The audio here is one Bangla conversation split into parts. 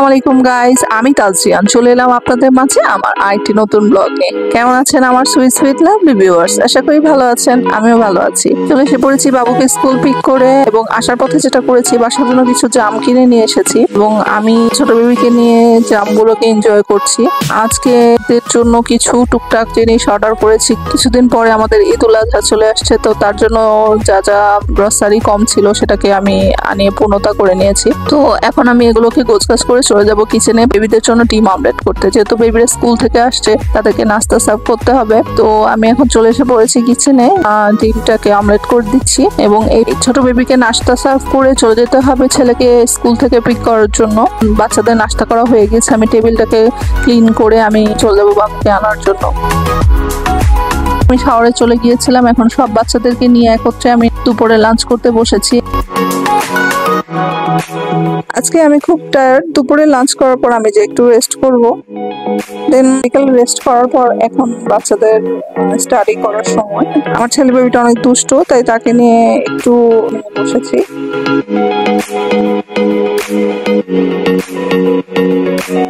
আসসালামু আলাইকুম গাইস, আমি তালজিয়ান চলে এলাম আপনাদের মাঝে আমার আরেকটি নতুন ব্লগে। কেমন আছেন আমার সুইট সুইট লাভলি ভিউয়ার্স? আশা করি ভালো আছেন, আমিও ভালো আছি। চলে এসে পড়েছি বাবুকে স্কুল পিক করে, এবং আসার পথে যেটা করেছি বাসার জন্য কিছু জাম কিনে নিয়ে এসেছি, এবং আমি ছোট বেবিকে নিয়ে জামগুলোকে এনজয় করছি। আজকে এদের জন্য কিছু টুকটাক জিনিস অর্ডার করেছি। কিছুদিন পরে আমাদের ঈদ উল আজহা চলে আসছে, তো তার জন্য যা যা গ্রসারি কম ছিল সেটাকে আমি আনিয়ে পূর্ণতা করে নিয়েছি। তো এখন আমি এগুলোকে গোছগাছ করে চলে যাব কিচেনে বেবিদের জন্য ডিম অমলেট করতে। যেহেতু বেবিরা স্কুল থেকে আসছে, তাদেরকে নাস্তা সার্ভ করতে হবে। তো আমি এখন চলে এসে পড়েছি কিচেনে, ডিমটাকে অমলেট করে দিচ্ছি, এবং এই ছোট বেবিকে নাস্তা সার্ভ করে চলে যেতে হবে ছেলেকে স্কুল থেকে পিক করার জন্য। বাচ্চাদের নাস্তা করা হয়ে গেছে, আমি টেবিলটাকে ক্লিন করে আমি চলে যাবো বাবুকে আনার জন্য। আমি শাওয়ারে চলে গিয়েছিলাম, এখন সব বাচ্চাদেরকে নিয়ে একত্রে আমি দুপুরে লাঞ্চ করতে বসেছি। আজকে আমি খুব টায়ার্ড। দুপুরে লাঞ্চ করার পর আমি যে একটু রেস্ট করব, দেন বিকালে রেস্ট করার পর এখন বাচ্চাদের স্টাডি করার সময়। আমার ছেলে বেবিটা অনেক দুষ্ট, তাই তাকে নিয়ে একটু বসেছি।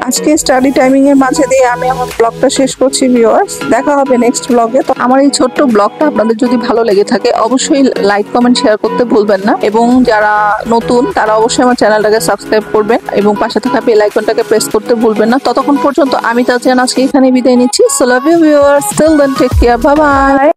আজকে স্টাডি টাইমিং এর মাঝে দিয়ে আমি আমার ব্লগটা শেষ করছি ভিউয়ার্স। দেখা হবে নেক্সট ব্লগে। তো আমার এই ছোট্ট ব্লগটা আপনাদের যদি ভালো লেগে থাকে অবশ্যই লাইক কমেন্ট শেয়ার করতে ভুলবেন না, এবং যারা নতুন তারা অবশ্যই আমার চ্যানেলটাকে সাবস্ক্রাইব করবেন এবং পাশে থাকা বেল আইকনটাকে প্রেস করতে ভুলবেন না। ততক্ষণ পর্যন্ত আমি তালজিয়ান আজকে এখানে বিদায় নিচ্ছি। So love you viewers, till then take care, bye by.